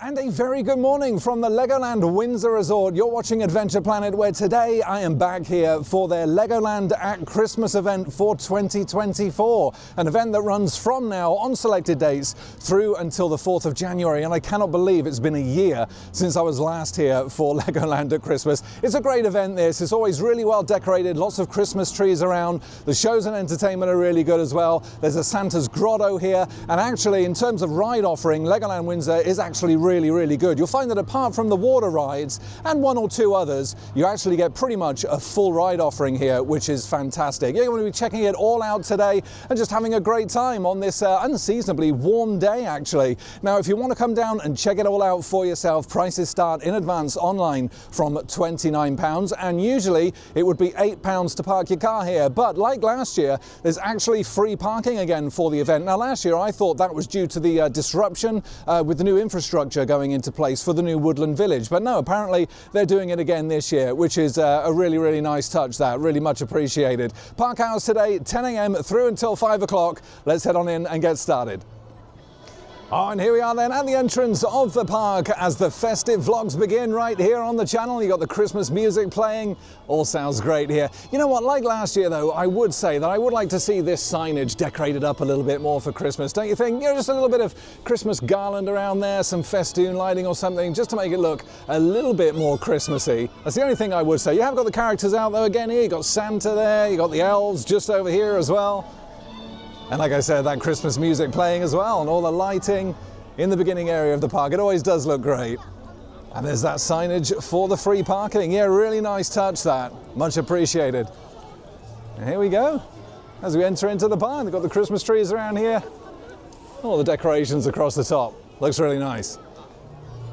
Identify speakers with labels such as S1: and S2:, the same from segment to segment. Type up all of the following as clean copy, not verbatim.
S1: And a very good morning from the Legoland Windsor Resort. You're watching Adventure Planet, where today I am back here for their Legoland at Christmas event for 2024. An event that runs from now on selected dates through until the 4th of January. And I cannot believe it's been a year since I was last here for Legoland at Christmas. It's a great event, this. It's always really well decorated, lots of Christmas trees around. The shows and entertainment are really good as well. There's a Santa's Grotto here. And actually, in terms of ride offering, Legoland Windsor is actually really good. You'll find that apart from the water rides and one or two others, you actually get pretty much a full ride offering here, which is fantastic. You're going to be checking it all out today and just having a great time on this unseasonably warm day, actually. Now, if you want to come down and check it all out for yourself, prices start in advance online from £29, and usually it would be £8 to park your car here. But like last year, there's actually free parking again for the event. Now, last year I thought that was due to the disruption with the new infrastructure going into place for the new Woodland Village, but no, apparently they're doing it again this year, which is a really nice touch. That really much appreciated. Park hours today 10 a.m. through until 5 o'clock. Let's head on in and get started. Oh, and here we are then at the entrance of the park as the festive vlogs begin right here on the channel. You got the Christmas music playing. All sounds great here. You know what, like last year though, I would say that I would like to see this signage decorated up a little bit more for Christmas, don't you think? You know, just a little bit of Christmas garland around there, some festoon lighting or something, just to make it look a little bit more Christmassy. That's the only thing I would say. You have got the characters out though again here. You got Santa there, you got the elves just over here as well. And like I said, that Christmas music playing as well, and all the lighting in the beginning area of the park. It always does look great. And there's that signage for the free parking. Yeah, really nice touch, that. Much appreciated. And here we go. As we enter into the barn, they've got the Christmas trees around here. All the decorations across the top. Looks really nice.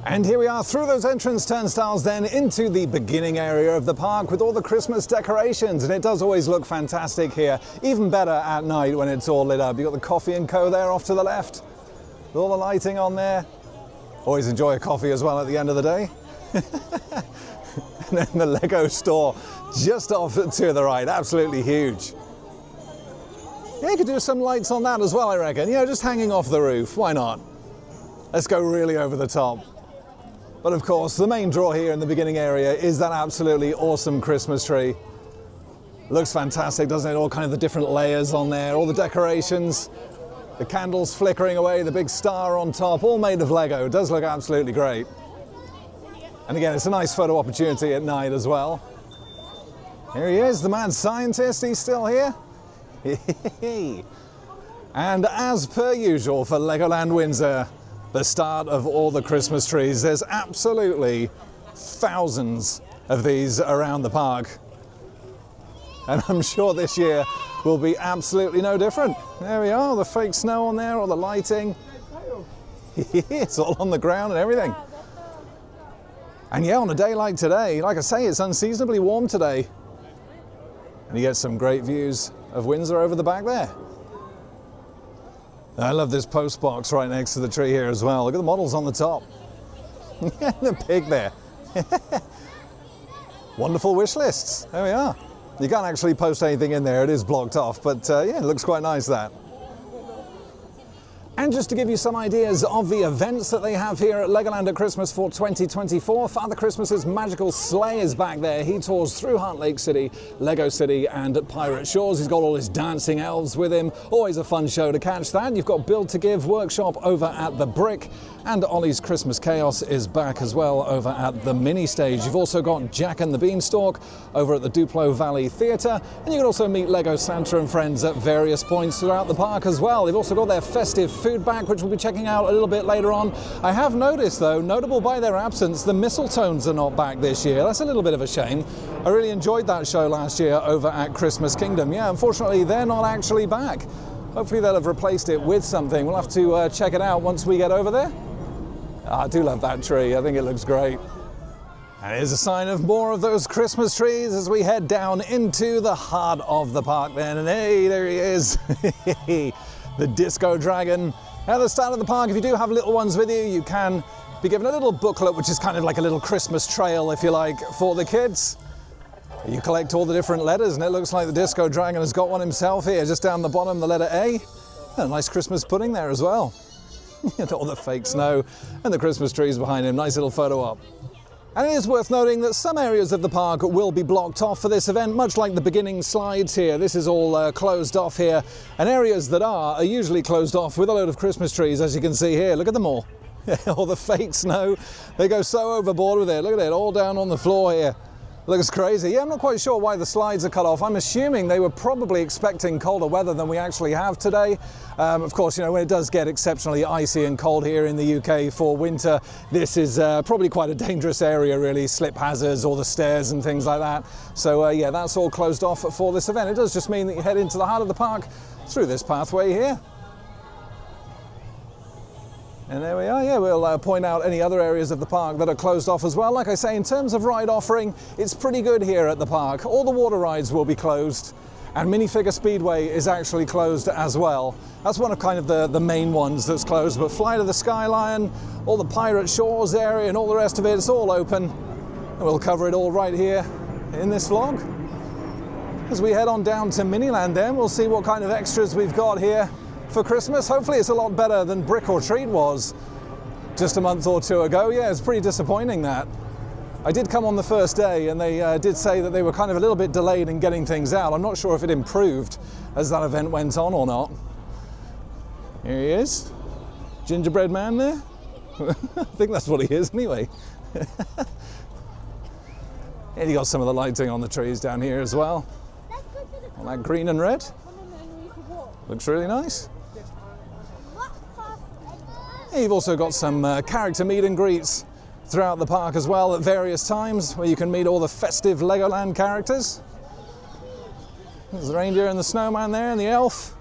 S1: And here we are through those entrance turnstiles then into the beginning area of the park with all the Christmas decorations, and it does always look fantastic here, even better at night when it's all lit up. You've got the Coffee & Co there off to the left, with all the lighting on there. Always enjoy a coffee as well at the end of the day. And then the Lego store just off to the right, absolutely huge. Yeah, you could do some lights on that as well, I reckon. You know, just hanging off the roof, why not? Let's go really over the top. But of course, the main draw here in the beginning area is that absolutely awesome Christmas tree. Looks fantastic, doesn't it? All kind of the different layers on there, all the decorations, the candles flickering away, the big star on top, all made of Lego. It does look absolutely great. And again, it's a nice photo opportunity at night as well. Here he is, the mad scientist, he's still here. And as per usual for Legoland Windsor, the start of all the Christmas trees. There's absolutely thousands of these around the park. And I'm sure this year will be absolutely no different. There we are, the fake snow on there, all the lighting. It's all on the ground and everything. And yeah, on a day like today, like I say, it's unseasonably warm today. And you get some great views of Windsor over the back there. I love this post box right next to the tree here as well. Look at the models on the top. The pig there. Wonderful wish lists. There we are. You can't actually post anything in there. It is blocked off, but yeah, it looks quite nice, that. And just to give you some ideas of the events that they have here at Legoland at Christmas for 2024, Father Christmas's magical sleigh is back there. He tours through Heartlake City, Lego City and Pirate Shores. He's got all his dancing elves with him. Always a fun show to catch that. You've got Build to Give workshop over at the Brick, and Ollie's Christmas Chaos is back as well over at the mini stage. You've also got Jack and the Beanstalk over at the Duplo Valley Theatre, and you can also meet Lego Santa and friends at various points throughout the park as well. They've also got their festive food back, which we'll be checking out a little bit later on. I have noticed though, notable by their absence, the Mistletones are not back this year. That's a little bit of a shame. I really enjoyed that show last year over at Christmas Kingdom. Yeah, unfortunately they're not actually back. Hopefully they'll have replaced it with something. We'll have to check it out once we get over there. I do love that tree, I think it looks great. And here's a sign of more of those Christmas trees as we head down into the heart of the park then. And hey, there he is, the Disco Dragon. At the start of the park, if you do have little ones with you, you can be given a little booklet, which is kind of like a little Christmas trail, if you like, for the kids. You collect all the different letters, and it looks like the Disco Dragon has got one himself here, just down the bottom, the letter A. And a nice Christmas pudding there as well. And all the fake snow and the Christmas trees behind him. Nice little photo op. And it is worth noting that some areas of the park will be blocked off for this event, much like the beginning slides here. This is all closed off here, and areas that are usually closed off with a load of Christmas trees, as you can see here. Look at them all. All the fake snow. They go so overboard with it. Look at it, all down on the floor here. Looks crazy. Yeah, I'm not quite sure why the slides are cut off. I'm assuming they were probably expecting colder weather than we actually have today. Of course, you know, when it does get exceptionally icy and cold here in the UK for winter, this is probably quite a dangerous area, really. Slip hazards, all the stairs and things like that. So yeah, that's all closed off for this event. It does just mean that you head into the heart of the park through this pathway here. And there we are, yeah, we'll point out any other areas of the park that are closed off as well. Like I say, in terms of ride offering, it's pretty good here at the park. All the water rides will be closed, and Minifigure Speedway is actually closed as well. That's one of kind of the main ones that's closed, but Fly to the Sky Lion, all the Pirate Shores area and all the rest of it, it's all open. And we'll cover it all right here in this vlog. As we head on down to Miniland then, we'll see what kind of extras we've got here for Christmas. Hopefully it's a lot better than Brick or Treat was just a month or two ago. Yeah, it's pretty disappointing that. I did come on the first day and they did say that they were kind of a little bit delayed in getting things out. I'm not sure if it improved as that event went on or not. Here he is, gingerbread man there. I think that's what he is anyway. And you got some of the lighting on the trees down here as well. On that green and red. Looks really nice. You've also got some character meet and greets throughout the park as well at various times, where you can meet all the festive Legoland characters. There's the reindeer and the snowman there and the elf.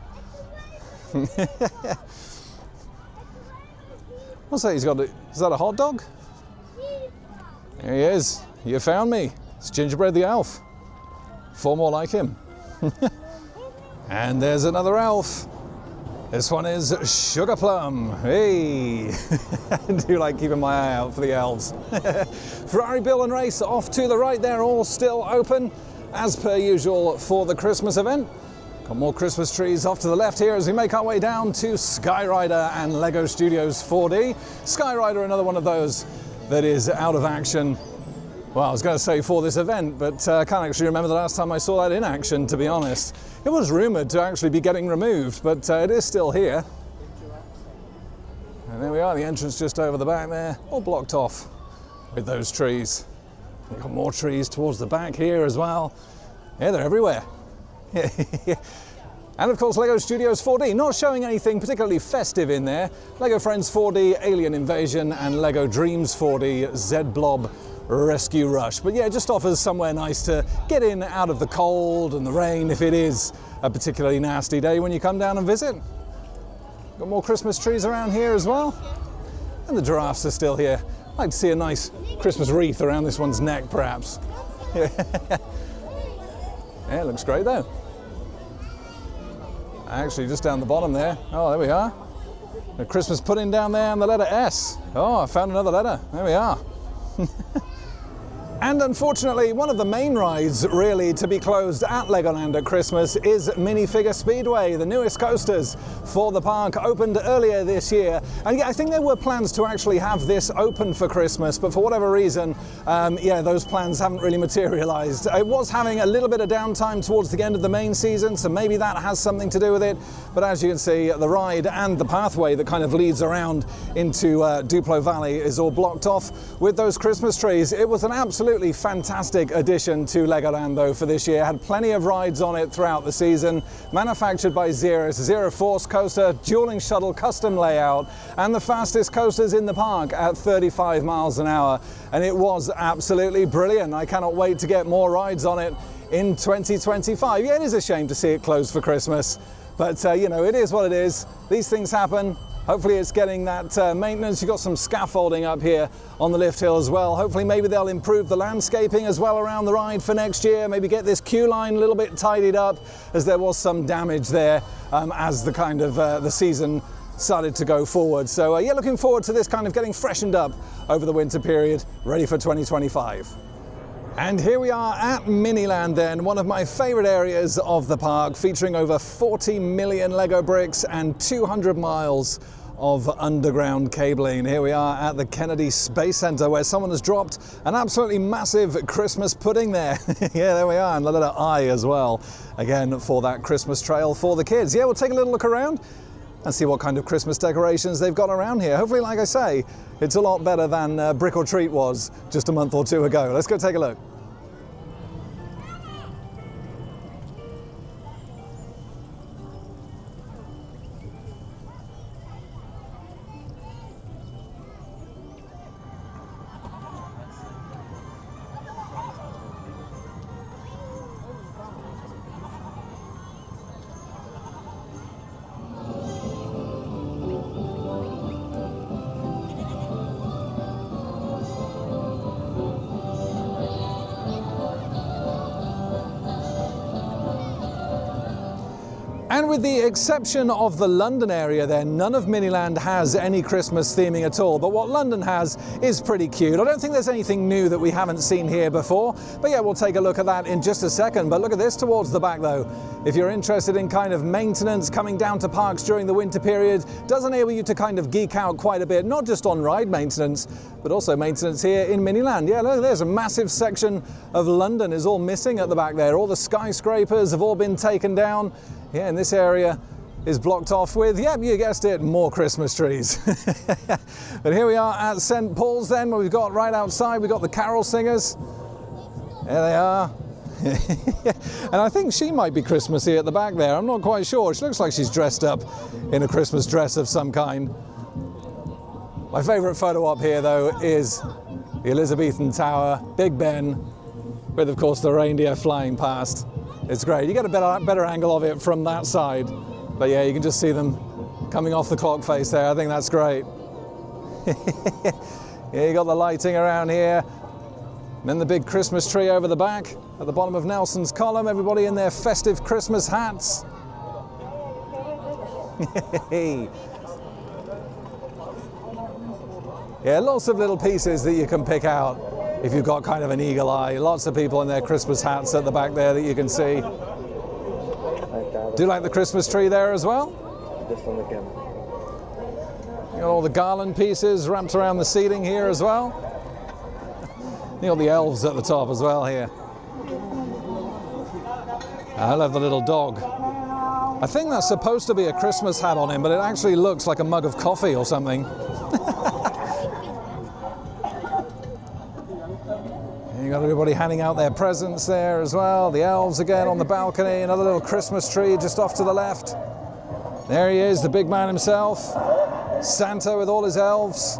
S1: What's that he's got? Is that a hot dog? There he is. You found me. It's Gingerbread the elf. 4 more like him. And there's another elf. This one is Sugar Plum. Hey! I do like keeping my eye out for the elves. Ferrari Bill and Race off to the right there, all still open as per usual for the Christmas event. Got more Christmas trees off to the left here as we make our way down to Skyrider and Lego Studios 4D. Skyrider, another one of those that is out of action. Well, I was going to say for this event, but I can't actually remember the last time I saw that in action, to be honest. It was rumoured to actually be getting removed, but it is still here. And there we are, the entrance just over the back there, all blocked off with those trees. We've got more trees towards the back here as well. Yeah, they're everywhere. And of course, Lego Studios 4D, not showing anything particularly festive in there. Lego Friends 4D, Alien Invasion, and Lego Dreams 4D, Z-Blob Rescue Rush. But yeah, just offers somewhere nice to get in out of the cold and the rain if it is a particularly nasty day when you come down and visit. Got more Christmas trees around here as well. And the giraffes are still here. I'd like to see a nice Christmas wreath around this one's neck, perhaps. Yeah, it looks great though. Actually, just down the bottom there. Oh, there we are. The Christmas pudding down there and the letter S. Oh, I found another letter. There we are. And unfortunately, one of the main rides really to be closed at Legoland at Christmas is Minifigure Speedway. The newest coasters for the park opened earlier this year. And yeah, I think there were plans to actually have this open for Christmas, but for whatever reason, yeah, those plans haven't really materialized. It was having a little bit of downtime towards the end of the main season, so maybe that has something to do with it. But as you can see, the ride and the pathway that kind of leads around into Duplo Valley is all blocked off with those Christmas trees. It was an absolutely fantastic addition to Legoland though for this year. Had plenty of rides on it throughout the season. Manufactured by Xeris, Zero Force coaster, dueling shuttle custom layout, and the fastest coasters in the park at 35 miles an hour. And it was absolutely brilliant. I cannot wait to get more rides on it in 2025. Yeah, it is a shame to see it closed for Christmas, but you know, it is what it is. These things happen. Hopefully it's getting that maintenance. You've got some scaffolding up here on the lift hill as well. Hopefully maybe they'll improve the landscaping as well around the ride for next year. Maybe get this queue line a little bit tidied up, as there was some damage there as the kind of the season started to go forward. So yeah, looking forward to this kind of getting freshened up over the winter period, ready for 2025. And here we are at Miniland then, one of my favorite areas of the park, featuring over 40 million Lego bricks and 200 miles of underground cabling. Here we are at the Kennedy Space Center, where someone has dropped an absolutely massive Christmas pudding there. Yeah, there we are, and the letter I as well, again for that Christmas trail for the kids. Yeah, we'll take a little look around and see what kind of Christmas decorations they've got around here. Hopefully, like I say, it's a lot better than Brick or Treat was just a month or two ago. Let's go take a look. And with the exception of the London area then, none of Miniland has any Christmas theming at all. But what London has is pretty cute. I don't think there's anything new that we haven't seen here before. But yeah, we'll take a look at that in just a second. But look at this towards the back though. If you're interested in kind of maintenance coming down to parks during the winter period, does enable you to kind of geek out quite a bit, not just on ride maintenance, but also maintenance here in Miniland. Yeah, look, there's a massive section of London is all missing at the back there. All the skyscrapers have all been taken down. Yeah, and this area is blocked off with, yep, you guessed it, more Christmas trees. But here we are at St. Paul's then, where we've got right outside, we've got the carol singers. There they are. And I think she might be Christmassy at the back there. I'm not quite sure. She looks like she's dressed up in a Christmas dress of some kind. My favourite photo op here, though, is the Elizabethan Tower, Big Ben, with, of course, the reindeer flying past. It's great. You get a better angle of it from that side. But yeah, you can just see them coming off the clock face there. I think that's great. Yeah, you got the lighting around here. And then the big Christmas tree over the back. At the bottom of Nelson's column, everybody in their festive Christmas hats. Yeah, lots of little pieces that you can pick out if you've got kind of an eagle eye. Lots of people in their Christmas hats at the back there that you can see. Do you like the Christmas tree there as well?
S2: Just on the camera.
S1: You got all the garland pieces wrapped around the ceiling here as well. You got the elves at the top as well here. I love the little dog. I think that's supposed to be a Christmas hat on him, but it actually looks like a mug of coffee or something. You got everybody handing out their presents there as well. The elves again on the balcony, another little Christmas tree just off to the left. There he is, the big man himself. Santa with all his elves.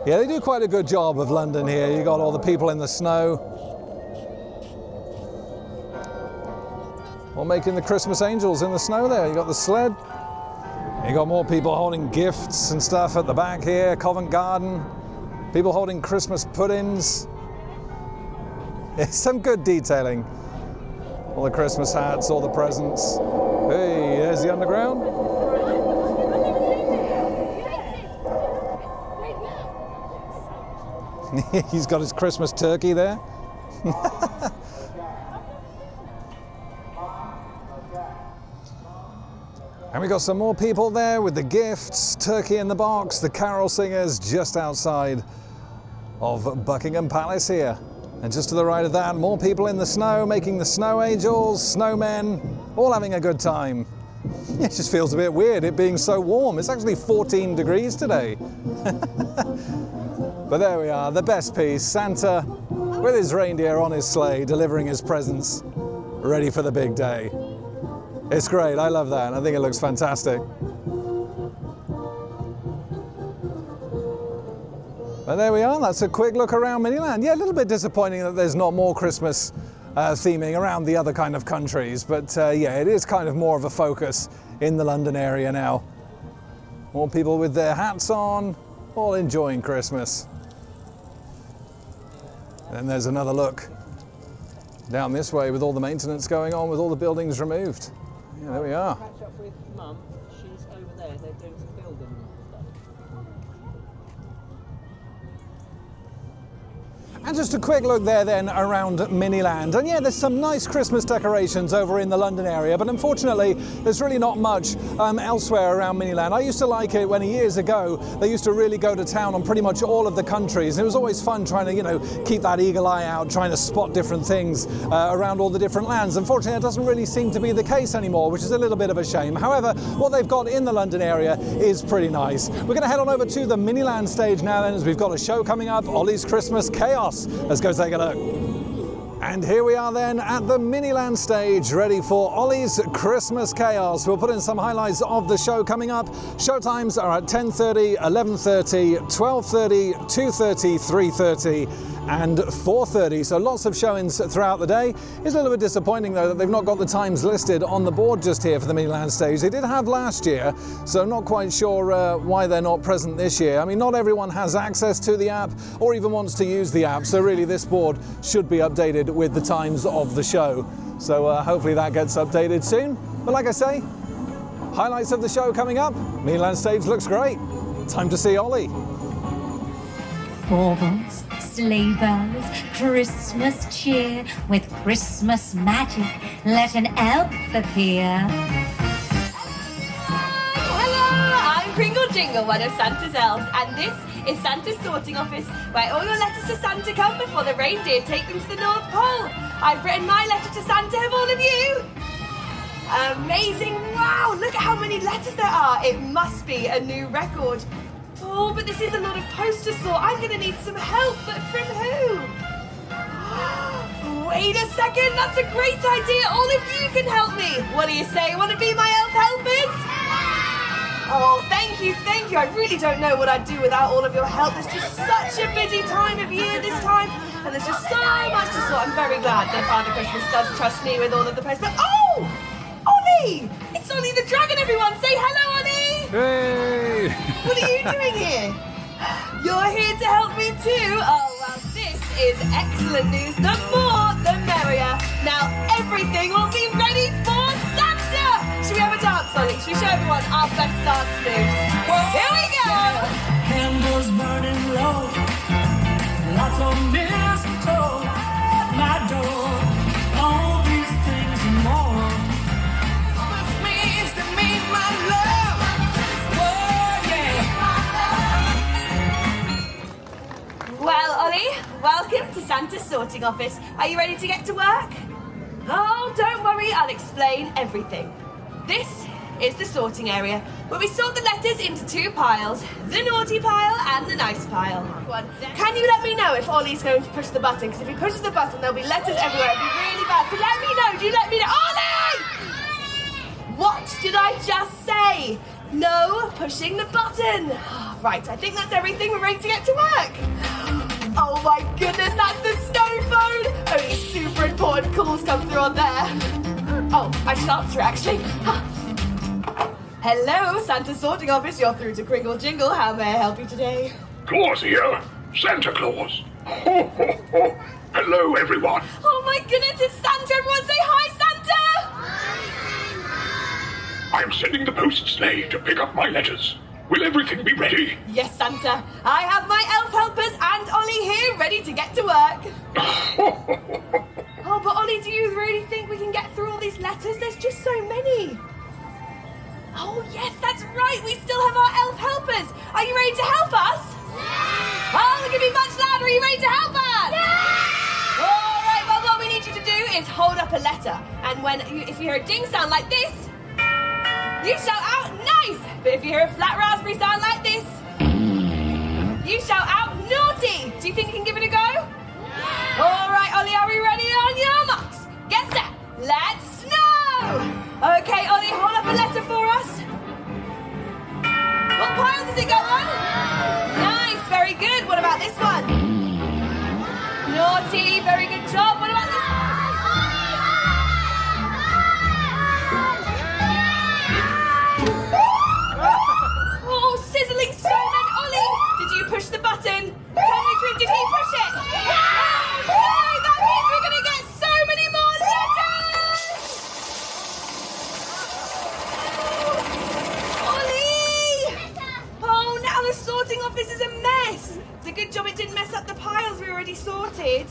S1: Yeah, they do quite a good job of London here. You got all the people in the snow. All making the Christmas angels in the snow there. You got the sled. You got more people holding gifts and stuff at the back here, Covent Garden. People holding Christmas puddings. Yeah, some good detailing. All the Christmas hats, all the presents. Hey, there's the underground. He's got his Christmas turkey there. And we got some more people there with the gifts, turkey in the box, the carol singers just outside of Buckingham Palace here. And just to the right of that, more people in the snow, making the snow angels, snowmen, all having a good time. It just feels a bit weird, it being so warm. It's actually 14 degrees today. But there we are, the best piece, Santa with his reindeer on his sleigh, delivering his presents, ready for the big day. It's great, I love that, I think it looks fantastic. And there we are, that's a quick look around Miniland. Yeah, a little bit disappointing that there's not more Christmas theming around the other kind of countries, but yeah, it is kind of more of a focus in the London area now. More people with their hats on, all enjoying Christmas. And then there's another look down this way with all the maintenance going on, with all the buildings removed. Yeah, there we are.
S3: Catch up with Mum, she's over there, they're doing some building stuff.
S1: And just a quick look there then around Miniland. And yeah, there's some nice Christmas decorations over in the London area, but unfortunately there's really not much elsewhere around Miniland. I used to like it when years ago they used to really go to town on pretty much all of the countries. And it was always fun trying to, you know, keep that eagle eye out, trying to spot different things around all the different lands. Unfortunately, that doesn't really seem to be the case anymore, which is a little bit of a shame. However, what they've got in the London area is pretty nice. We're going to head on over to the Miniland stage now then, as we've got a show coming up, Ollie's Christmas Chaos. Let's go take a look. And here we are then at the Miniland stage, ready for Ollie's Christmas Chaos. We'll put in some highlights of the show coming up. Show times are at 10:30, 11:30, 12:30, 2:30, 3:30 and 4:30. So lots of showings throughout the day. It's a little bit disappointing though that they've not got the times listed on the board just here for the Miniland stage. They did have last year, so I'm not quite sure why they're not present this year. I mean, not everyone has access to the app or even wants to use the app, so really this board should be updated with the times of the show. So hopefully that gets updated soon. But like I say, highlights of the show coming up. Miniland stage looks great. Time to see Ollie.
S2: Baubles, sleigh bells, Christmas cheer, with Christmas magic, let an elf appear.
S4: Hello, I'm Kringle Jingle, one of Santa's elves, and this is Santa's sorting office, where all your letters to Santa come before the reindeer take them to the North Pole. I've written my letter to Santa, have all of you? Amazing, wow, look at how many letters there are. It must be a new record. Oh, but this is a lot of posts to sort. I'm going to need some help, but from who? Wait a second, that's a great idea. All of you can help me. What do you say? Want to be my elf helpers? Oh, thank you, thank you. I really don't know what I'd do without all of your help. It's just such a busy time of year this time, and there's just so much to sort. I'm very glad that Father Christmas does trust me with all of the posts. But oh, Ollie! It's Ollie the Dragon, everyone. Say hello, Ollie!
S1: Hey!
S4: What are you doing here? You're here to help me too? Oh, well, this is excellent news. The more, the merrier. Now everything will be ready for Santa! Should we have a dance, Ollie? Should we show everyone our best dance moves? Here we go!
S5: Candles burning low, lots of mistletoe at my door. All these things and more. Christmas means to me my love. Oh yeah.
S4: Well, Ollie, welcome to Santa's sorting office. Are you ready to get to work? Oh, don't worry, I'll explain everything. This is the sorting area, where we sort the letters into two piles, the naughty pile and the nice pile. Can you let me know if Ollie's going to push the button? Because if he pushes the button, there'll be letters everywhere. It'll be really bad. So let me know. Do you let me know? Ollie! What did I just say? No pushing the button. Right, I think that's everything. We're ready to get to work. Oh my goodness, that's the snow phone. Only super important calls come through on there. Oh, I should answer actually. Hello, Santa's sorting office. You're through to Kringle Jingle. How may I help you today?
S6: Claus here, Santa Claus. Ho, ho, ho. Hello, everyone.
S4: Oh my goodness, it's Santa. Everyone say hi, Santa.
S6: I'm sending the post sleigh to pick up my letters. Will everything be ready?
S4: Yes, Santa. I have my elf helpers and Ollie here ready to get to work. Oh, but Ollie, do you really think we can get through all these letters? There's just so many. Oh, yes, that's right. We still have our elf helpers. Are you ready to help us? Yeah! Oh, look at me much louder. Are you ready to help us? Yeah! All right, well, what we need you to do is hold up a letter. And if you hear a ding sound like this, you shout out, nice. But if you hear a flat raspberry sound like this, you shout out, naughty. Do you think you can give it a go? Yeah! All right, Ollie, are we ready? On your marks. Get set. Let's snow. Okay, Ollie, hold up a letter for us. What pile does it go on? Nice, very good. What about this one? Naughty, very good job. What about this one? Oh, sizzling snowman. Ollie, did you push the button? Tell me the truth, did he push it? Oh, no, that means we're going to get so many more letters. sorted?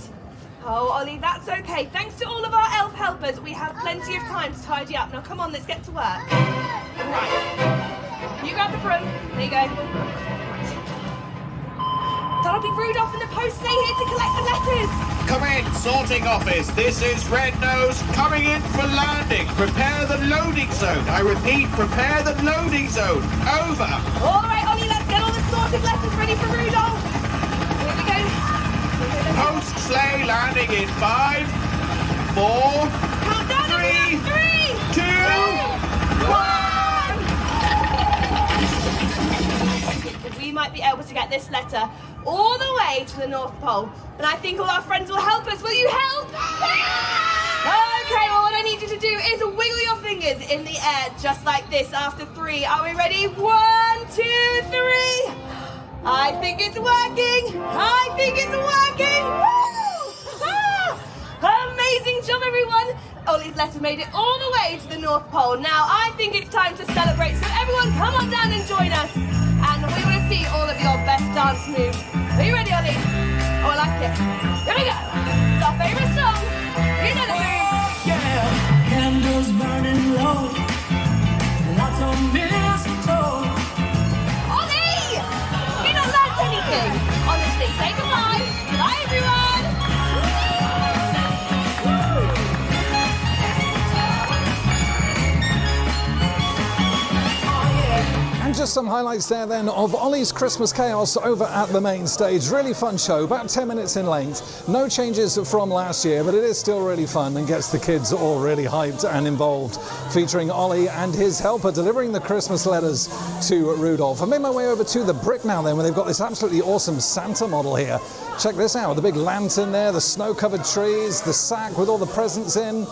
S4: Oh, Ollie, that's okay. Thanks to all of our elf helpers, we have plenty of time to tidy up. Now, come on, let's get to work. Right. You grab the broom. There you go. Darby Rudolph and the post sleigh here to collect the letters.
S7: Come in, sorting office. This is Red Nose coming in for landing. Prepare the loading zone. I repeat, prepare the loading zone. Over.
S4: All right, Ollie, let's get all the sorted letters ready for Rudolph. Here we go.
S7: Post sleigh landing in 5, 4,
S4: Countdown,
S7: 3,
S4: 2, 1. We might be able to get this letter all the way to the North Pole, and I think all our friends will help us. Will you help? Okay, well, what I need you to do is wiggle your fingers in the air just like this after 3. Are we ready? 1, 2, 3. I think it's working. I think it's working. Woo! Amazing job, everyone. Ollie's letter made it all the way to the North Pole. Now, I think it's time to celebrate. So everyone, come on down and join us. And we want to see all of your best dance moves. Are you ready, Ollie? Oh, I like it. Here we go. It's our favourite song. You know the moves.
S5: Yeah, candles burning low, lots of mistletoe.
S4: Ollie! You not learnt anything. Honestly, say goodbye. Bye, everyone.
S1: And just some highlights there then of Ollie's Christmas Chaos over at the main stage. Really fun show, about 10 minutes in length. No changes from last year, but it is still really fun and gets the kids all really hyped and involved. Featuring Ollie and his helper delivering the Christmas letters to Rudolph. I made my way over to the brick now then, where they've got this absolutely awesome Santa model here. Check this out, the big lantern there, the snow-covered trees, the sack with all the presents in.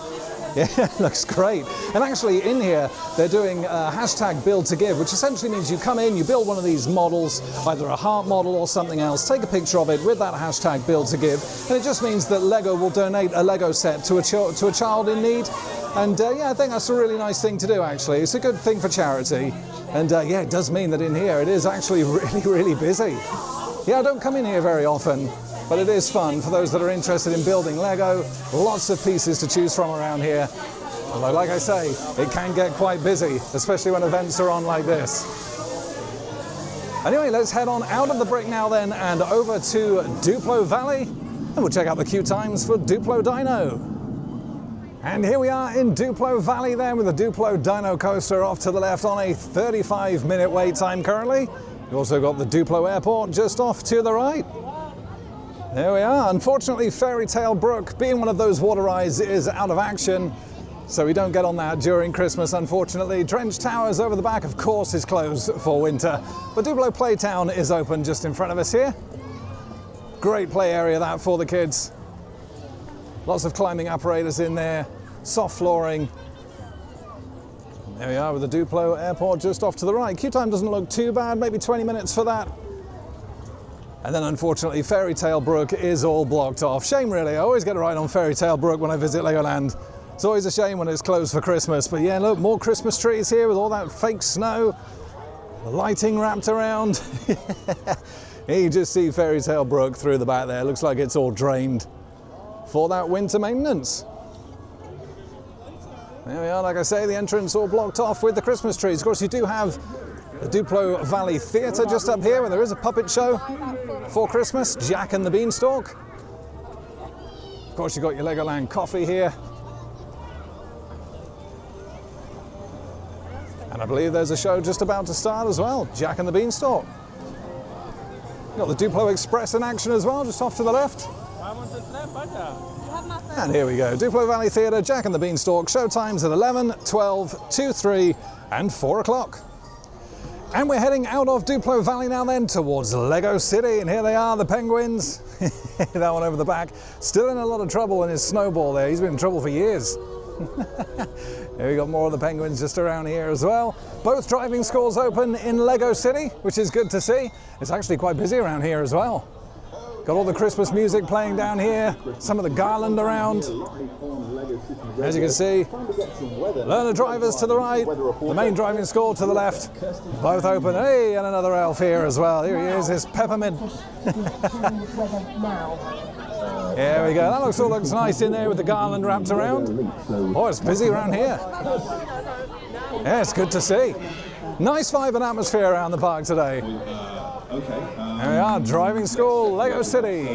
S1: Yeah, looks great. And actually in here, they're doing hashtag build to give, which essentially means you come in, you build one of these models, either a heart model or something else, take a picture of it with that hashtag build to give, and it just means that Lego will donate a Lego set to a child in need. And yeah, I think that's a really nice thing to do, actually. It's a good thing for charity. And yeah, it does mean that in here it is actually really, really busy. Yeah, I don't come in here very often, but it is fun for those that are interested in building Lego. Lots of pieces to choose from around here. Although, like I say, it can get quite busy, especially when events are on like this. Anyway, let's head on out of the brick now then and over to Duplo Valley, and we'll check out the queue times for Duplo Dino. And here we are in Duplo Valley then with the Duplo Dino coaster off to the left on a 35-minute wait time currently. You've also got the Duplo Airport just off to the right. There we are. Unfortunately, Fairy Tale Brook, being one of those water rides, is out of action, so we don't get on that during Christmas, unfortunately. Drench Towers over the back, of course, is closed for winter, but Duplo Playtown is open just in front of us here. Great play area that for the kids. Lots of climbing apparatus in there, soft flooring. There we are with the Duplo Airport just off to the right. Queue time doesn't look too bad, maybe 20 minutes for that. And then unfortunately Fairy Tale Brook is all blocked off. Shame really, I always get a ride on Fairy Tale Brook when I visit Legoland. It's always a shame when it's closed for Christmas, but yeah, look, more Christmas trees here with all that fake snow, the lighting wrapped around. You just see Fairy Tale Brook through the back there. Looks like it's all drained for that winter maintenance. There we are, like I say, the entrance all blocked off with the Christmas trees. Of course, you do have the Duplo Valley Theatre just up here, where there is a puppet show for Christmas, Jack and the Beanstalk. Of course, you've got your Legoland coffee here. And I believe there's a show just about to start as well, Jack and the Beanstalk. Got the Duplo Express in action as well, just off to the left. And here we go, Duplo Valley Theatre, Jack and the Beanstalk, show times at 11, 12, 2, 3 and 4 o'clock. And we're heading out of Duplo Valley now then towards Lego City, and here they are, the penguins. That one over the back, still in a lot of trouble in his snowball there, he's been in trouble for years. Here we got more of the penguins just around here as well. Both driving schools open in Lego City, which is good to see. It's actually quite busy around here as well. Got all the Christmas music playing down here, some of the garland around. As you can see, learner drivers to the right, the main driving school to the left, both open. Hey, and another elf here as well. Here he is, his Peppermint. There we go. That all looks nice in there with the garland wrapped around. Oh, it's busy around here. Yeah, it's good to see. Nice vibe and atmosphere around the park today. Here we are, driving school, Lego City.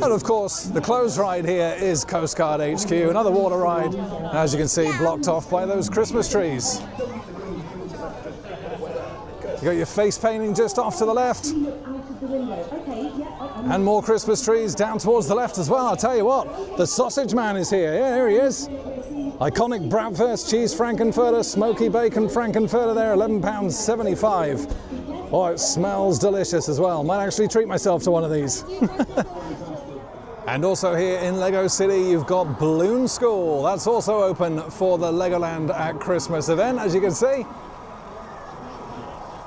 S1: And of course, the closed ride here is Coast Guard HQ, another water ride, as you can see, blocked off by those Christmas trees. You got your face painting just off to the left. And more Christmas trees down towards the left as well. I'll tell you what, the sausage man is here. Yeah, here he is. Iconic bratwurst, cheese frankenfurter, smoky bacon frankenfurter there, £11.75. Oh, it smells delicious as well. Might actually treat myself to one of these. And also here in Lego City, you've got Balloon School. That's also open for the Legoland at Christmas event, as you can see.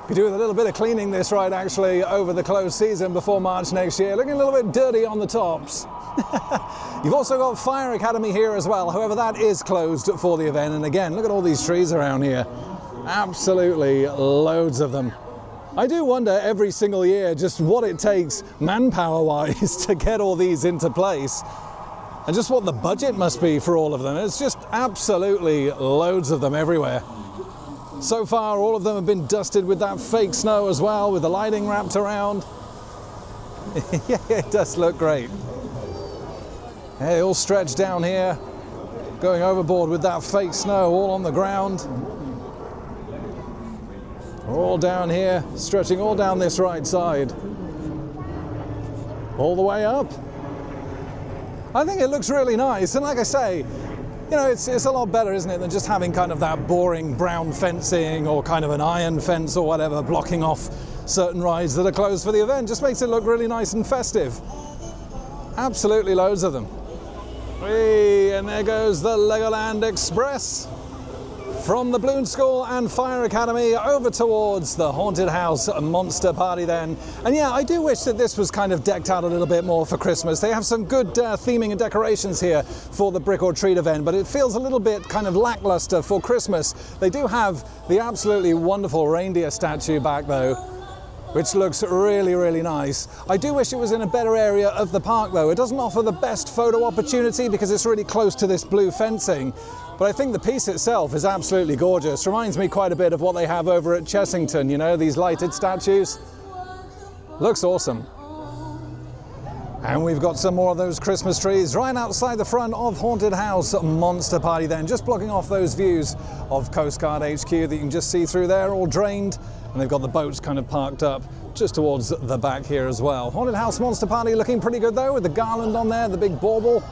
S1: Could do with a little bit of cleaning this ride actually over the closed season before March next year. Looking a little bit dirty on the tops. You've also got Fire Academy here as well. However, that is closed for the event. And again, look at all these trees around here. Absolutely loads of them. I do wonder every single year just what it takes manpower-wise to get all these into place. And just what the budget must be for all of them. It's just absolutely loads of them everywhere. So far, all of them have been dusted with that fake snow as well, with the lighting wrapped around. Yeah, it does look great. Hey, all stretched down here, going overboard with that fake snow all on the ground. All down here, stretching all down this right side. All the way up. I think it looks really nice, and like I say, you know, it's a lot better, isn't it, than just having kind of that boring brown fencing or kind of an iron fence or whatever blocking off certain rides that are closed for the event. Just makes it look really nice and festive. Absolutely loads of them. Whee, and there goes the Legoland Express. From the Balloon School and Fire Academy over towards the Haunted House Monster Party then. And yeah, I do wish that this was kind of decked out a little bit more for Christmas. They have some good theming and decorations here for the Brick or Treat event, but it feels a little bit kind of lackluster for Christmas. They do have the absolutely wonderful reindeer statue back though, which looks really, really nice. I do wish it was in a better area of the park though. It doesn't offer the best photo opportunity because it's really close to this blue fencing. But I think the piece itself is absolutely gorgeous. Reminds me quite a bit of what they have over at Chessington, you know, these lighted statues. Looks awesome. And we've got some more of those Christmas trees right outside the front of Haunted House Monster Party then, just blocking off those views of Coast Guard HQ that you can just see through there, all drained. And they've got the boats kind of parked up just towards the back here as well. Haunted House Monster Party looking pretty good though, with the garland on there, the big bauble.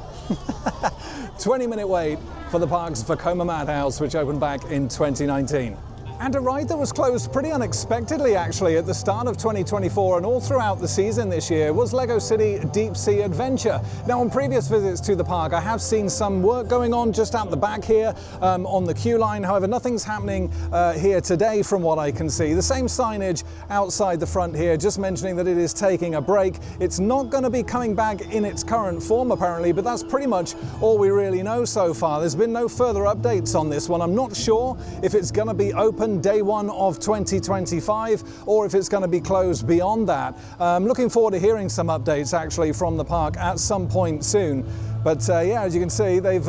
S1: 20-minute wait for the park's Vekoma Madhouse, which opened back in 2019. And a ride that was closed pretty unexpectedly actually at the start of 2024 and all throughout the season this year was Lego City Deep Sea Adventure. Now on previous visits to the park I have seen some work going on just out the back here on the queue line. However, nothing's happening here today from what I can see. The same signage outside the front here just mentioning that it is taking a break. It's not going to be coming back in its current form apparently, but that's pretty much all we really know so far. There's been no further updates on this one. I'm not sure if it's going to be open day one of 2025 or if it's going to be closed beyond that. Looking forward to hearing some updates actually from the park at some point soon. But yeah, as you can see, they've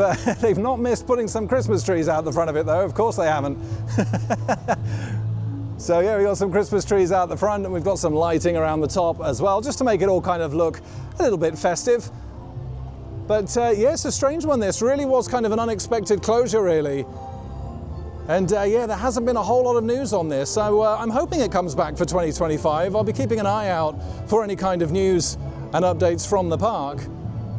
S1: not missed putting some Christmas trees out the front of it though. Of course they haven't. So yeah, we've got some Christmas trees out the front and we've got some lighting around the top as well, just to make it all kind of look a little bit festive. But yeah, it's a strange one. This really was kind of an unexpected closure really. And yeah, there hasn't been a whole lot of news on this, so I'm hoping it comes back for 2025. I'll be keeping an eye out for any kind of news and updates from the park.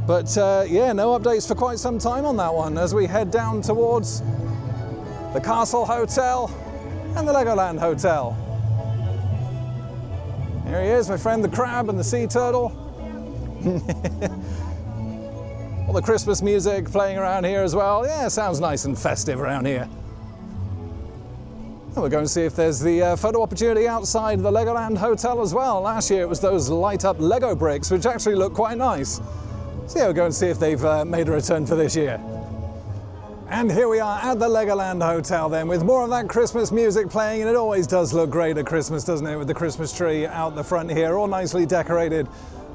S1: But yeah, no updates for quite some time on that one as we head down towards the Castle Hotel and the Legoland Hotel. Here he is, my friend the crab and the sea turtle. All the Christmas music playing around here as well. Yeah, sounds nice and festive around here. We're going to see if there's the photo opportunity outside the Legoland Hotel as well. Last year it was those light up Lego bricks, which actually look quite nice. So yeah, we're going to see if they've made a return for this year. And here we are at the Legoland Hotel then, with more of that Christmas music playing, and it always does look great at Christmas, doesn't it, with the Christmas tree out the front here, all nicely decorated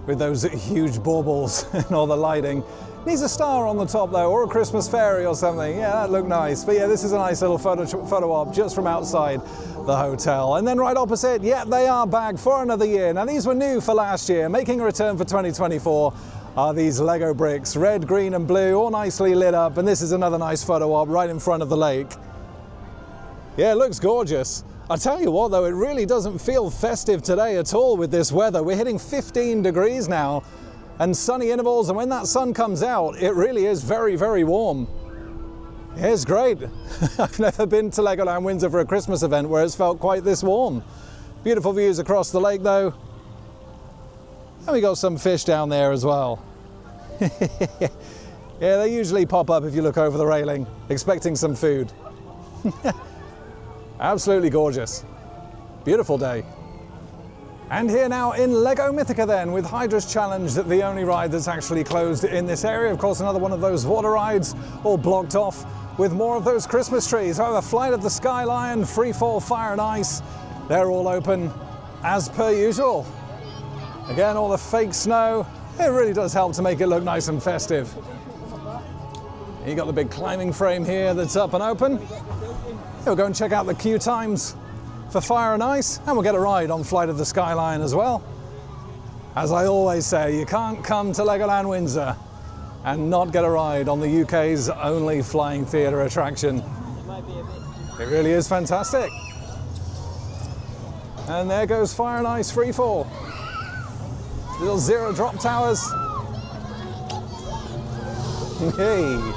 S1: with those huge baubles and all the lighting. Needs a star on the top though, or a Christmas fairy or something. Yeah, that looked nice. But yeah, this is a nice little photo op just from outside the hotel. And then right opposite, yeah, they are back for another year. Now these were new for last year, making a return for 2024 are these Lego bricks, red, green and blue, all nicely lit up. And this is another nice photo op right in front of the lake. Yeah, it looks gorgeous. I tell you what though, it really doesn't feel festive today at all with this weather. We're hitting 15 degrees now and sunny intervals, and when that sun comes out, it really is very, very warm. Yeah, it's great. I've never been to Legoland Windsor for a Christmas event where it's felt quite this warm. Beautiful views across the lake though. And we got some fish down there as well. Yeah, they usually pop up if you look over the railing, expecting some food. Absolutely gorgeous. Beautiful day. And here now in Lego Mythica then, with Hydra's Challenge, the only ride that's actually closed in this area. Of course, another one of those water rides, all blocked off with more of those Christmas trees. However, Flight of the Sky Lion, Freefall, Fire and Ice, they're all open as per usual. Again, all the fake snow, it really does help to make it look nice and festive. You got the big climbing frame here that's up and open. We'll go and check out the queue times for Fire and Ice, and we'll get a ride on Flight of the Sky Lion as well. As I always say, you can't come to Legoland Windsor and not get a ride on the UK's only flying theatre attraction. It really is fantastic. And there goes Fire and Ice Freefall. Little zero drop towers. Hey.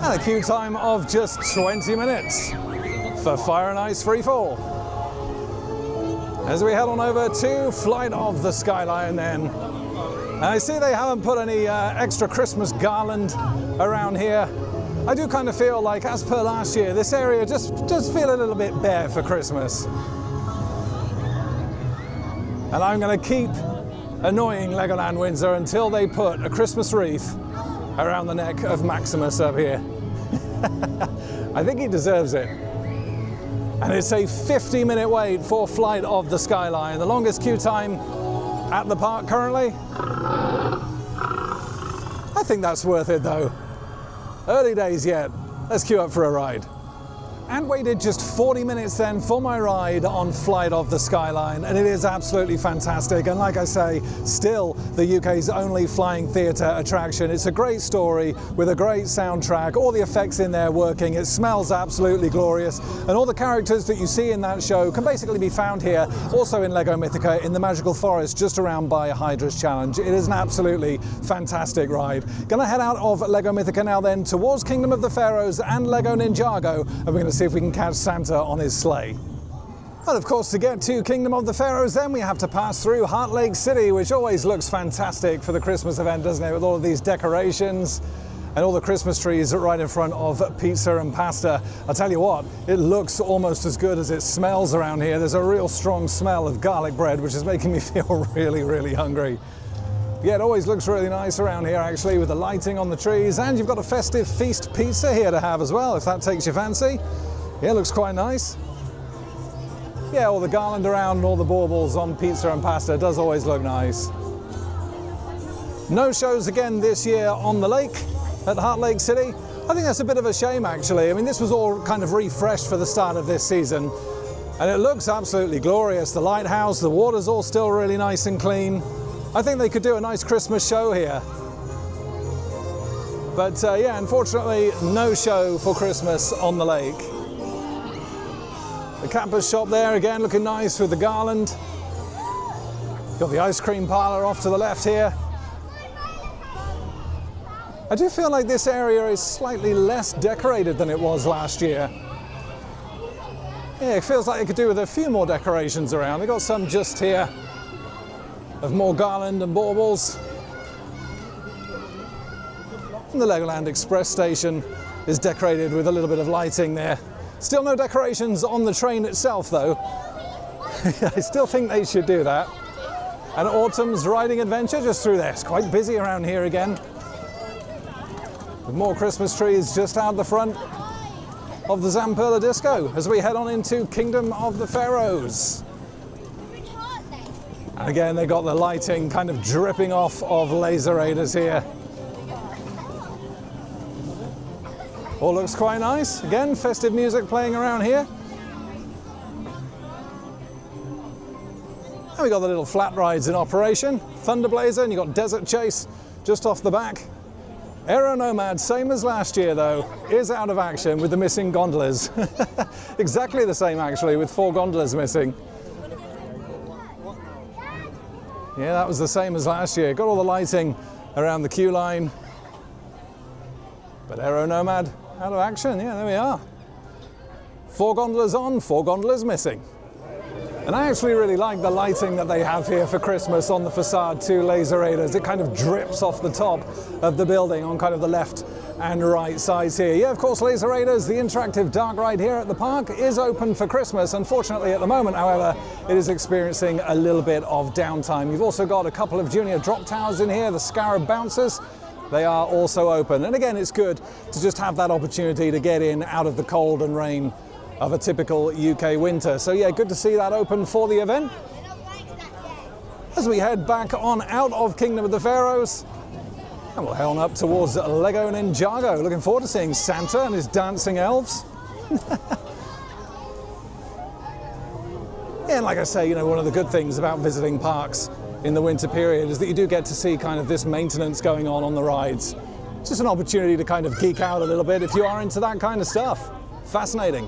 S1: And a queue time of just 20 minutes for Fire and Ice Freefall. As we head on over to Flight of the Sky Lion then. And I see they haven't put any extra Christmas garland around here. I do kind of feel like, as per last year, this area just feel a little bit bare for Christmas. And I'm going to keep annoying Legoland Windsor until they put a Christmas wreath around the neck of Maximus up here. I think he deserves it. And it's a 50-minute wait for Flight of the Sky Lion, the longest queue time at the park currently. I think that's worth it though. Early days yet. Let's queue up for a ride. And waited just 40 minutes then for my ride on Flight of the Sky Lion, and it is absolutely fantastic. And like I say, still the UK's only flying theatre attraction. It's a great story with a great soundtrack, all the effects in there working. It smells absolutely glorious, and all the characters that you see in that show can basically be found here, also in Lego Mythica, in the magical forest just around by Hydra's Challenge. It is an absolutely fantastic ride. Gonna head out of Lego Mythica now then towards Kingdom of the Pharaohs and Lego Ninjago, and we're gonna see if we can catch Santa on his sleigh. And of course, to get to Kingdom of the Pharaohs, then we have to pass through Heartlake City, which always looks fantastic for the Christmas event, doesn't it? With all of these decorations and all the Christmas trees right in front of pizza and pasta. I'll tell you what, it looks almost as good as it smells around here. There's a real strong smell of garlic bread, which is making me feel really, really hungry. Yeah, it always looks really nice around here actually, with the lighting on the trees, and you've got a festive feast pizza here to have as well, if that takes your fancy. Yeah, it looks quite nice. Yeah, all the garland around and all the baubles on pizza and pasta does always look nice. No shows again this year on the lake at Heartlake City. I think that's a bit of a shame actually. I mean, this was all kind of refreshed for the start of this season, and it looks absolutely glorious. The lighthouse, the water's all still really nice and clean. I think they could do a nice Christmas show here. But yeah, unfortunately, no show for Christmas on the lake. The campers shop there again, looking nice with the garland. Got the ice cream parlour off to the left here. I do feel like this area is slightly less decorated than it was last year. Yeah, it feels like it could do with a few more decorations around. They got some just here of more garland and baubles. And the Legoland Express station is decorated with a little bit of lighting there. Still no decorations on the train itself though. I still think they should do that. And Autumn's Riding Adventure just through there. It's quite busy around here again, with more Christmas trees just out the front. of the Zamperla Disco as we head on into Kingdom of the Pharaohs. And again, they got the lighting kind of dripping off of laserators here. All looks quite nice. Again, festive music playing around here. And we got the little flat rides in operation. Thunderblazer, and you got Desert Chase just off the back. Aero Nomad, same as last year though, is out of action with the missing gondolas. Exactly the same actually, with 4 gondolas missing. Yeah, that was the same as last year. Got all the lighting around the queue line. But Aero Nomad out of action. Yeah, there we are. 4 gondolas on, 4 gondolas missing. And I actually really like the lighting that they have here for Christmas on the facade, 2 laserators. It kind of drips off the top of the building on kind of the left and right sides here. Yeah, of course, laserators, the interactive dark ride here at the park is open for Christmas. Unfortunately, at the moment, however, it is experiencing a little bit of downtime. You've also got a couple of junior drop towers in here, the Scarab Bouncers. They are also open. And again, it's good to just have that opportunity to get in out of the cold and rain of a typical UK winter. So yeah, good to see that open for the event. As we head back on out of Kingdom of the Pharaohs, and we'll head on up towards Lego Ninjago. Looking forward to seeing Santa and his dancing elves. Yeah, and like I say, you know, one of the good things about visiting parks in the winter period is that you do get to see kind of this maintenance going on the rides. It's just an opportunity to kind of geek out a little bit if you are into that kind of stuff. Fascinating.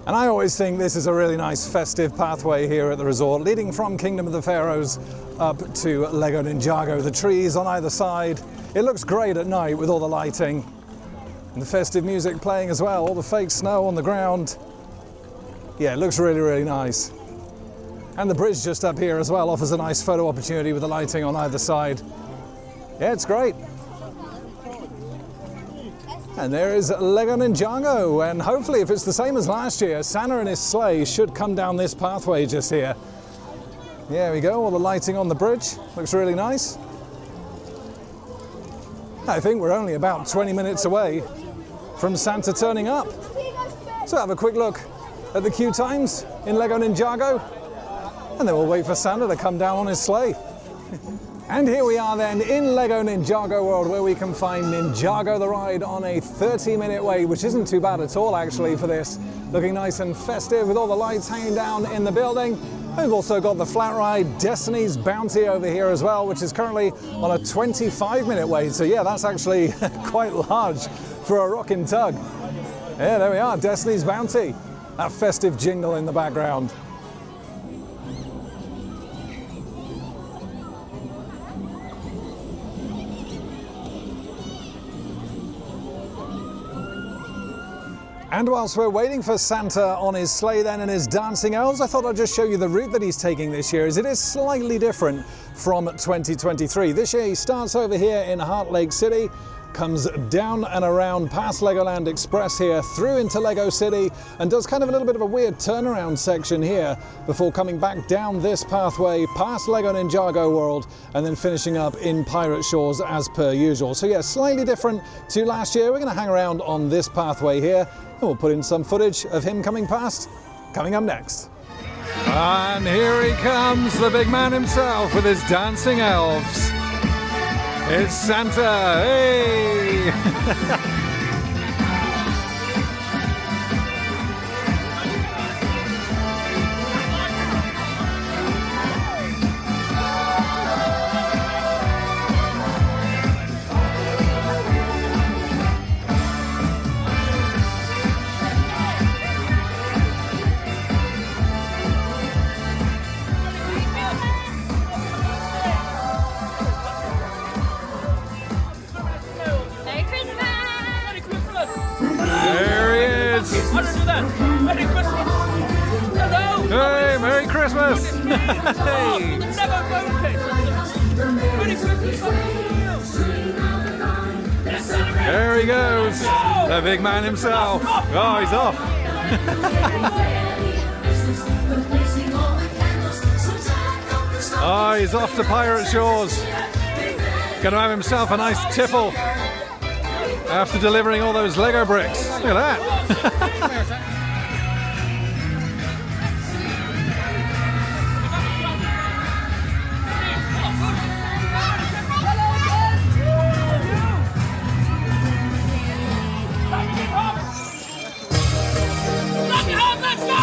S1: And I always think this is a really nice festive pathway here at the resort, leading from Kingdom of the Pharaohs up to Lego Ninjago. The trees on either side. It looks great at night with all the lighting and the festive music playing as well, all the fake snow on the ground. Yeah, it looks really, really nice. And the bridge just up here as well offers a nice photo opportunity with the lighting on either side. Yeah, it's great. And there is Lego Ninjago, and hopefully if it's the same as last year, Santa and his sleigh should come down this pathway just here. There we go, all the lighting on the bridge, looks really nice. I think we're only about 20 minutes away from Santa turning up. So have a quick look at the queue times in Lego Ninjago, and then we'll wait for Santa to come down on his sleigh. And here we are then in Lego Ninjago World, where we can find Ninjago the ride on a 30-minute wait, which isn't too bad at all actually for this. Looking nice and festive with all the lights hanging down in the building. We've also got the flat ride Destiny's Bounty over here as well, which is currently on a 25-minute wait. So yeah, that's actually quite large for a rockin' tug. Yeah, there we are, Destiny's Bounty. That festive jingle in the background. And whilst we're waiting for Santa on his sleigh then and his dancing elves, I thought I'd just show you the route that he's taking this year, as it is slightly different from 2023. This year he starts over here in Heartlake City, comes down and around past Legoland Express here through into Lego City, and does kind of a little bit of a weird turnaround section here before coming back down this pathway past Lego Ninjago World and then finishing up in Pirate Shores as per usual. So yeah, slightly different to last year. We're going to hang around on this pathway here, and we'll put in some footage of him coming past, coming up next. And here he comes, the big man himself with his dancing elves. It's Santa, hey!
S3: Merry Christmas! Hello!
S1: Hey, Merry Christmas! Hey!
S3: Never Merry Christmas!
S1: There he goes, the big man himself. Oh, he's off. Oh, he's off to Pirate Shores. Gonna have himself a nice tipple After delivering all those Lego bricks. Look at that.
S3: Let's go!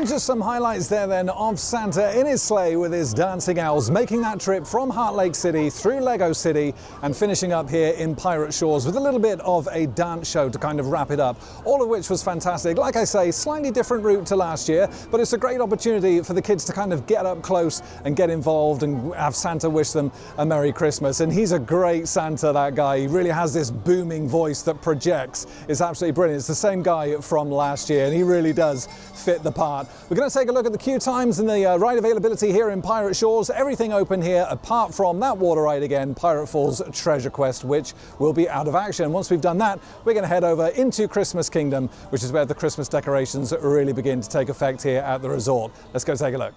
S1: Just some highlights there then of Santa in his sleigh with his dancing owls, making that trip from Heartlake City through Lego City and finishing up here in Pirate Shores with a little bit of a dance show to kind of wrap it up, all of which was fantastic. Like I say, slightly different route to last year, but it's a great opportunity for the kids to kind of get up close and get involved and have Santa wish them a Merry Christmas. And he's a great Santa, that guy. He really has this booming voice that projects. It's absolutely brilliant. It's the same guy from last year, and he really does fit the part. We're going to take a look at the queue times and the ride availability here in Pirate Shores. Everything open here apart from that water ride again, Pirate Falls Treasure Quest, which will be out of action. Once we've done that, we're going to head over into Christmas Kingdom, which is where the Christmas decorations really begin to take effect here at the resort. Let's go take a look.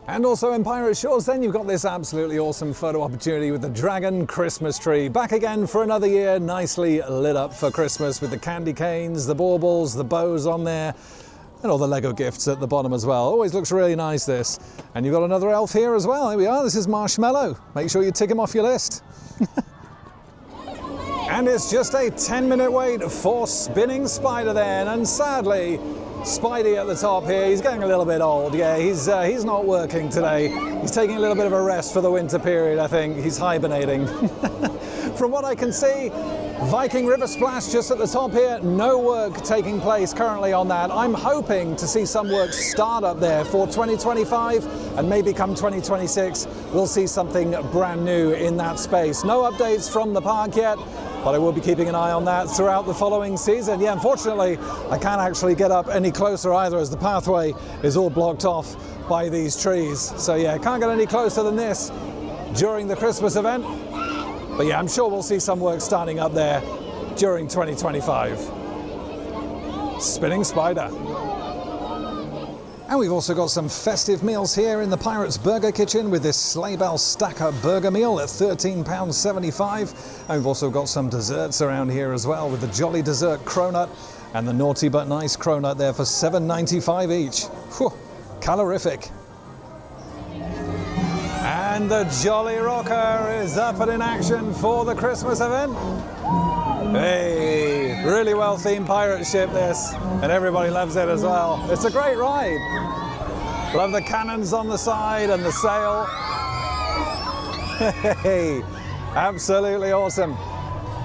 S1: And also in Pirate Shores then, you've got this absolutely awesome photo opportunity with the Dragon Christmas tree. Back again for another year, nicely lit up for Christmas with the candy canes, the baubles, the bows on there, and all the Lego gifts at the bottom as well. Always looks really nice, this. And you've got another elf here as well. Here we are. This is Marshmallow. Make sure you tick him off your list. And it's just a 10-minute wait for Spinning Spider then. And sadly, Spidey at the top here, he's getting a little bit old. Yeah, he's not working today. He's taking a little bit of a rest for the winter period, I think. He's hibernating. From what I can see, Viking River Splash just at the top here, no work taking place currently on that. I'm hoping to see some work start up there for 2025, and maybe come 2026, we'll see something brand new in that space. No updates from the park yet, but I will be keeping an eye on that throughout the following season. Yeah, unfortunately, I can't actually get up any closer either, as the pathway is all blocked off by these trees. So yeah, can't get any closer than this during the Christmas event. But yeah, I'm sure we'll see some work starting up there during 2025. Spinning Spider. And we've also got some festive meals here in the Pirates Burger Kitchen with this Sleigh Bell Stacker Burger Meal at £13.75. And we've also got some desserts around here as well with the Jolly Dessert Cronut and the Naughty But Nice Cronut there for $7.95 each. Whew, calorific. And the Jolly Rocker is up and in action for the Christmas event. Hey, really well themed pirate ship this, and everybody loves it as well. It's a great ride. Love the cannons on the side and the sail. Hey, absolutely awesome.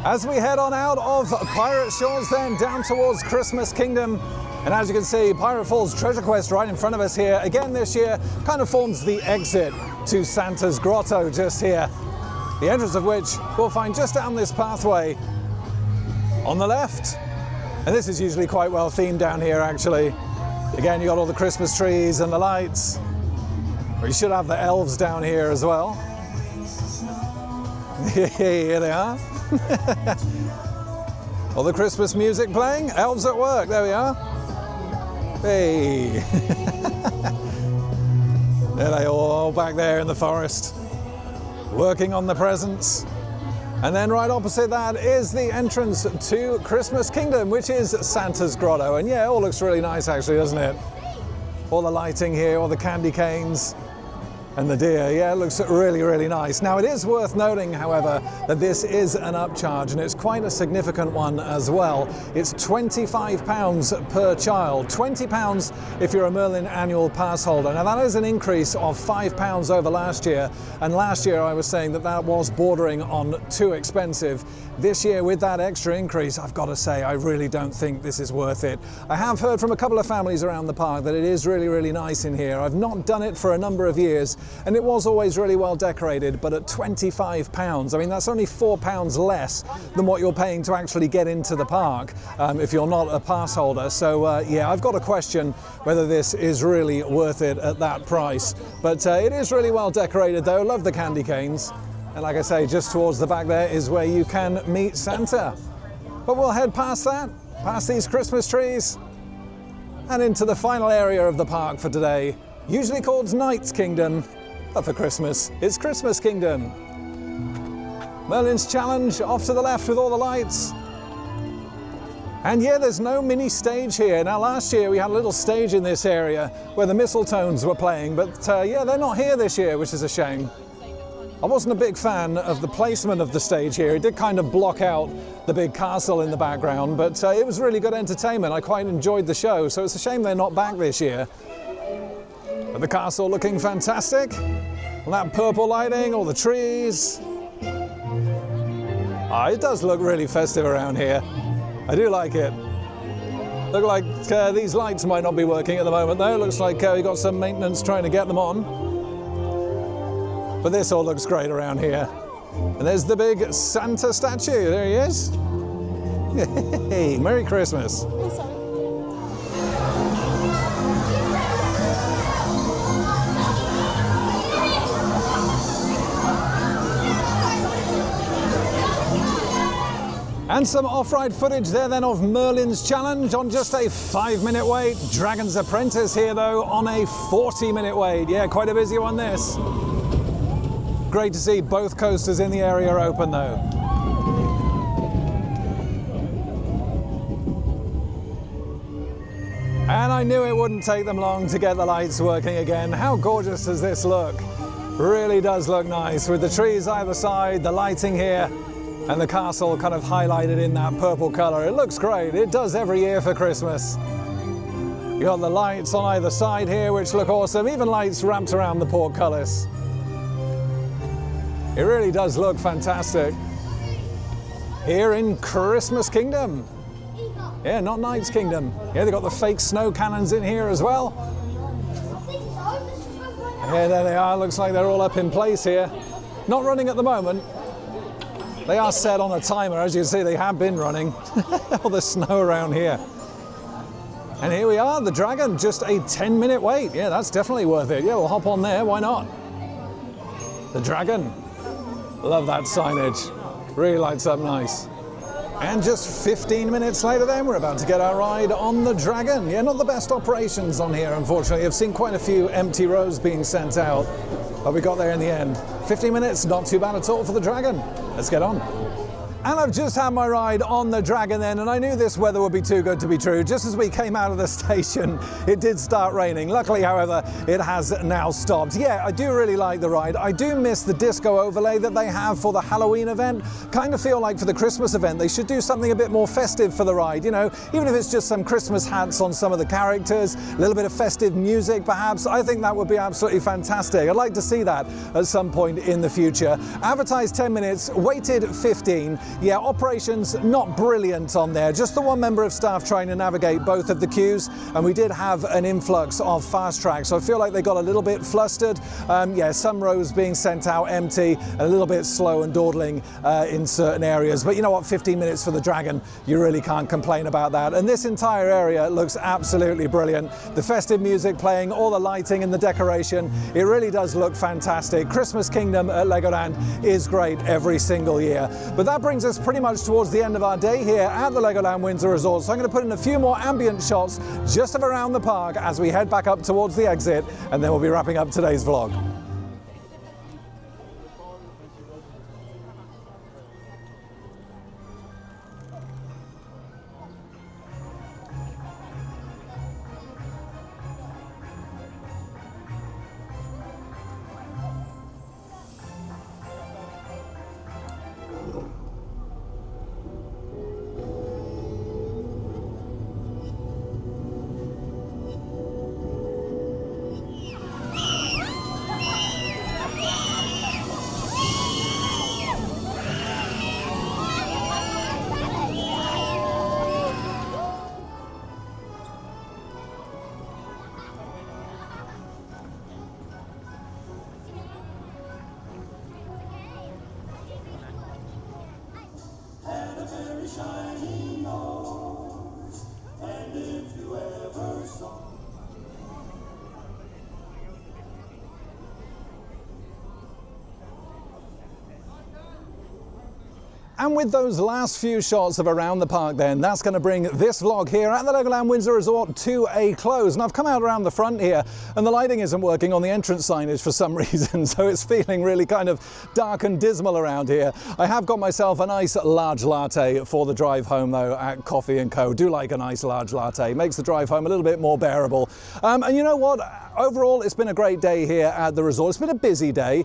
S1: As we head on out of Pirate Shores then down towards Christmas Kingdom, and as you can see, Pirate Falls Treasure Quest right in front of us here, again this year, kind of forms the exit to Santa's Grotto just here. The entrance of which we'll find just down this pathway on the left. And this is usually quite well themed down here actually. Again, you got all the Christmas trees and the lights. We should have the elves down here as well. Here they are. All the Christmas music playing, elves at work, there we are. Hey. There they all back there in the forest, working on the presents. And then right opposite that is the entrance to Christmas Kingdom, which is Santa's Grotto. And yeah, it all looks really nice actually, doesn't it? All the lighting here, all the candy canes. And the deer, yeah, it looks really, really nice. Now, it is worth noting, however, that this is an upcharge, and it's quite a significant one as well. It's £25 per child, £20 if you're a Merlin annual pass holder. Now, that is an increase of £5 over last year, and last year I was saying that that was bordering on too expensive. This year, with that extra increase, I've got to say, I really don't think this is worth it. I have heard from a couple of families around the park that it is really, really nice in here. I've not done it for a number of years, and it was always really well decorated, but at £25, I mean, that's only £4 less than what you're paying to actually get into the park if you're not a pass holder. So yeah, I've got to question whether this is really worth it at that price. But it is really well decorated though. Love the candy canes. And like I say, just towards the back there is where you can meet Santa. But we'll head past that, past these Christmas trees, and into the final area of the park for today, usually called Knight's Kingdom. But for Christmas, it's Christmas Kingdom. Merlin's Challenge off to the left with all the lights. And yeah, there's no mini stage here. Now last year we had a little stage in this area where the Mistletones were playing, but yeah, they're not here this year, which is a shame. I wasn't a big fan of the placement of the stage here. It did kind of block out the big castle in the background, but it was really good entertainment. I quite enjoyed the show, so it's a shame they're not back this year. But the castle looking fantastic. All that purple lighting, all the trees. It does look really festive around here. I do like it. Look like these lights might not be working at the moment though. Looks like we got some maintenance trying to get them on. But this all looks great around here. And there's the big Santa statue. There he is. Hey, Merry Christmas. And some off-ride footage there then of Merlin's Challenge on just a 5-minute wait. Dragon's Apprentice here though on a 40-minute wait. Yeah, quite a busy one this. Great to see both coasters in the area open though. And I knew it wouldn't take them long to get the lights working again. How gorgeous does this look? Really does look nice with the trees either side, the lighting here, and the castle kind of highlighted in that purple color. It looks great. It does every year for Christmas. You got the lights on either side here, which look awesome. Even lights wrapped around the portcullis. It really does look fantastic. Here in Christmas Kingdom. Yeah, not Knight's Kingdom. Yeah, they've got the fake snow cannons in here as well. Yeah, there they are. Looks like they're all up in place here. Not running at the moment. They are set on a timer. As you can see, they have been running. All the snow around here. And here we are, the Dragon, just a 10-minute wait. Yeah, that's definitely worth it. Yeah, we'll hop on there, why not? The Dragon. Love that signage. Really lights up nice. And just 15 minutes later then, we're about to get our ride on the Dragon. Yeah, not the best operations on here, unfortunately. I've seen quite a few empty rows being sent out, but we got there in the end. 15 minutes, not too bad at all for the Dragon. Let's get on. And I've just had my ride on the Dragon then, and I knew this weather would be too good to be true. Just as we came out of the station, it did start raining. Luckily, however, it has now stopped. Yeah, I do really like the ride. I do miss the disco overlay that they have for the Halloween event. Kind of feel like for the Christmas event, they should do something a bit more festive for the ride, you know, even if it's just some Christmas hats on some of the characters, a little bit of festive music perhaps. I think that would be absolutely fantastic. I'd like to see that at some point in the future. Advertised 10 minutes, waited 15. Yeah, operations not brilliant on there. Just the one member of staff trying to navigate both of the queues, and we did have an influx of fast track, so I feel like they got a little bit flustered. Yeah, some rows being sent out empty, and a little bit slow and dawdling in certain areas. But you know what, 15 minutes for the Dragon, you really can't complain about that. And this entire area looks absolutely brilliant. The festive music playing, all the lighting and the decoration, it really does look fantastic. Christmas Kingdom at Legoland is great every single year. But that brings us pretty much towards the end of our day here at the Legoland Windsor Resort. So I'm going to put in a few more ambient shots just of around the park as we head back up towards the exit, and then we'll be wrapping up today's vlog. And with those last few shots of around the park then, that's going to bring this vlog here at the Legoland Windsor Resort to a close. And I've come out around the front here, and the lighting isn't working on the entrance signage for some reason, so it's feeling really kind of dark and dismal around here. I have got myself a nice large latte for the drive home though at Coffee & Co. Do like a nice large latte, makes the drive home a little bit more bearable. And you know what? Overall, it's been a great day here at the resort. It's been a busy day.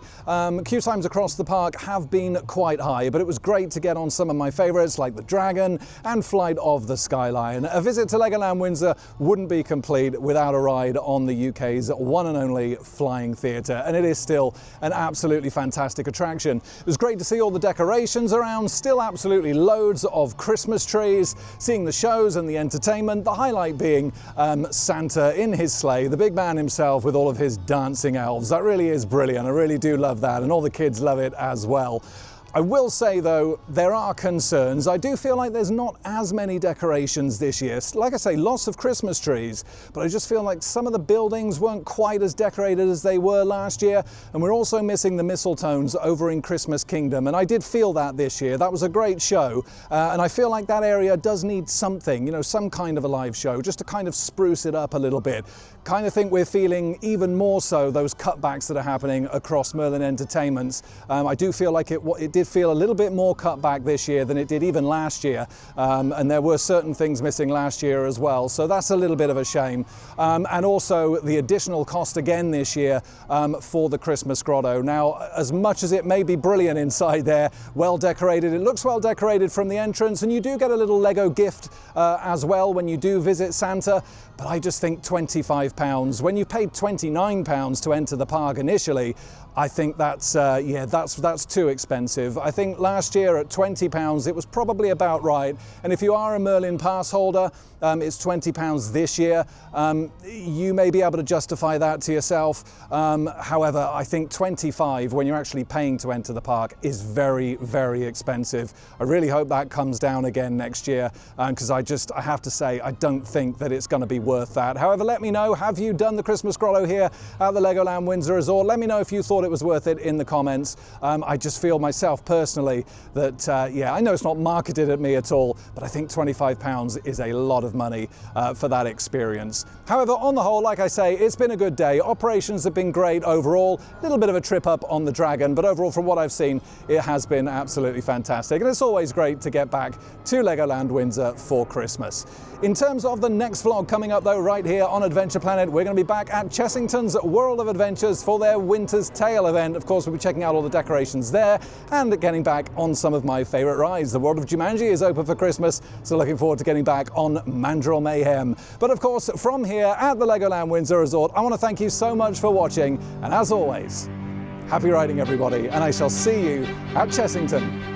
S1: Queue times across the park have been quite high, but it was great to get on some of my favourites like the Dragon and Flight of the Skyline. A visit to Legoland Windsor wouldn't be complete without a ride on the UK's one and only Flying Theatre, and it is still an absolutely fantastic attraction. It was great to see all the decorations around, still absolutely loads of Christmas trees, seeing the shows and the entertainment, the highlight being Santa in his sleigh, the big man himself with all of his dancing elves. That really is brilliant. I really do love that, and all the kids love it as well. I will say though, there are concerns. I do feel like there's not as many decorations this year. Like I say, lots of Christmas trees, but I just feel like some of the buildings weren't quite as decorated as they were last year, and we're also missing the mistletoes over in Christmas Kingdom, and I did feel that this year. That was a great show, and I feel like that area does need something, you know, some kind of a live show, just to kind of spruce it up a little bit. Kind of think we're feeling even more so those cutbacks that are happening across Merlin Entertainments. I do feel like it did feel a little bit more cut back this year than it did even last year, and there were certain things missing last year as well, so that's a little bit of a shame. And also the additional cost again this year for the Christmas grotto. Now, as much as it may be brilliant inside there, well decorated, it looks well decorated from the entrance, and you do get a little Lego gift as well when you do visit Santa, but I just think £25, when you paid £29 to enter the park initially, I think that's too expensive. I think last year at £20 it was probably about right, and if you are a Merlin pass holder, it's £20 this year. You may be able to justify that to yourself. However, I think £25 when you're actually paying to enter the park is very, very expensive. I really hope that comes down again next year, because I have to say I don't think that it's going to be worth that. However, let me know how Have you done the Christmas grotto here at the Legoland Windsor Resort? Let me know if you thought it was worth it in the comments. I just feel myself personally that, yeah, I know it's not marketed at me at all, but I think £25 is a lot of money for that experience. However, on the whole, like I say, it's been a good day. Operations have been great overall. A little bit of a trip up on the Dragon, but overall, from what I've seen, it has been absolutely fantastic. And it's always great to get back to Legoland Windsor for Christmas. In terms of the next vlog coming up though, right here on Adventure Planet, we're going to be back at Chessington's World of Adventures for their Winter's Tale event. Of course, we'll be checking out all the decorations there and getting back on some of my favourite rides. The World of Jumanji is open for Christmas, so looking forward to getting back on Mandrill Mayhem. But of course, from here at the Legoland Windsor Resort, I want to thank you so much for watching, and as always, happy riding everybody, and I shall see you at Chessington.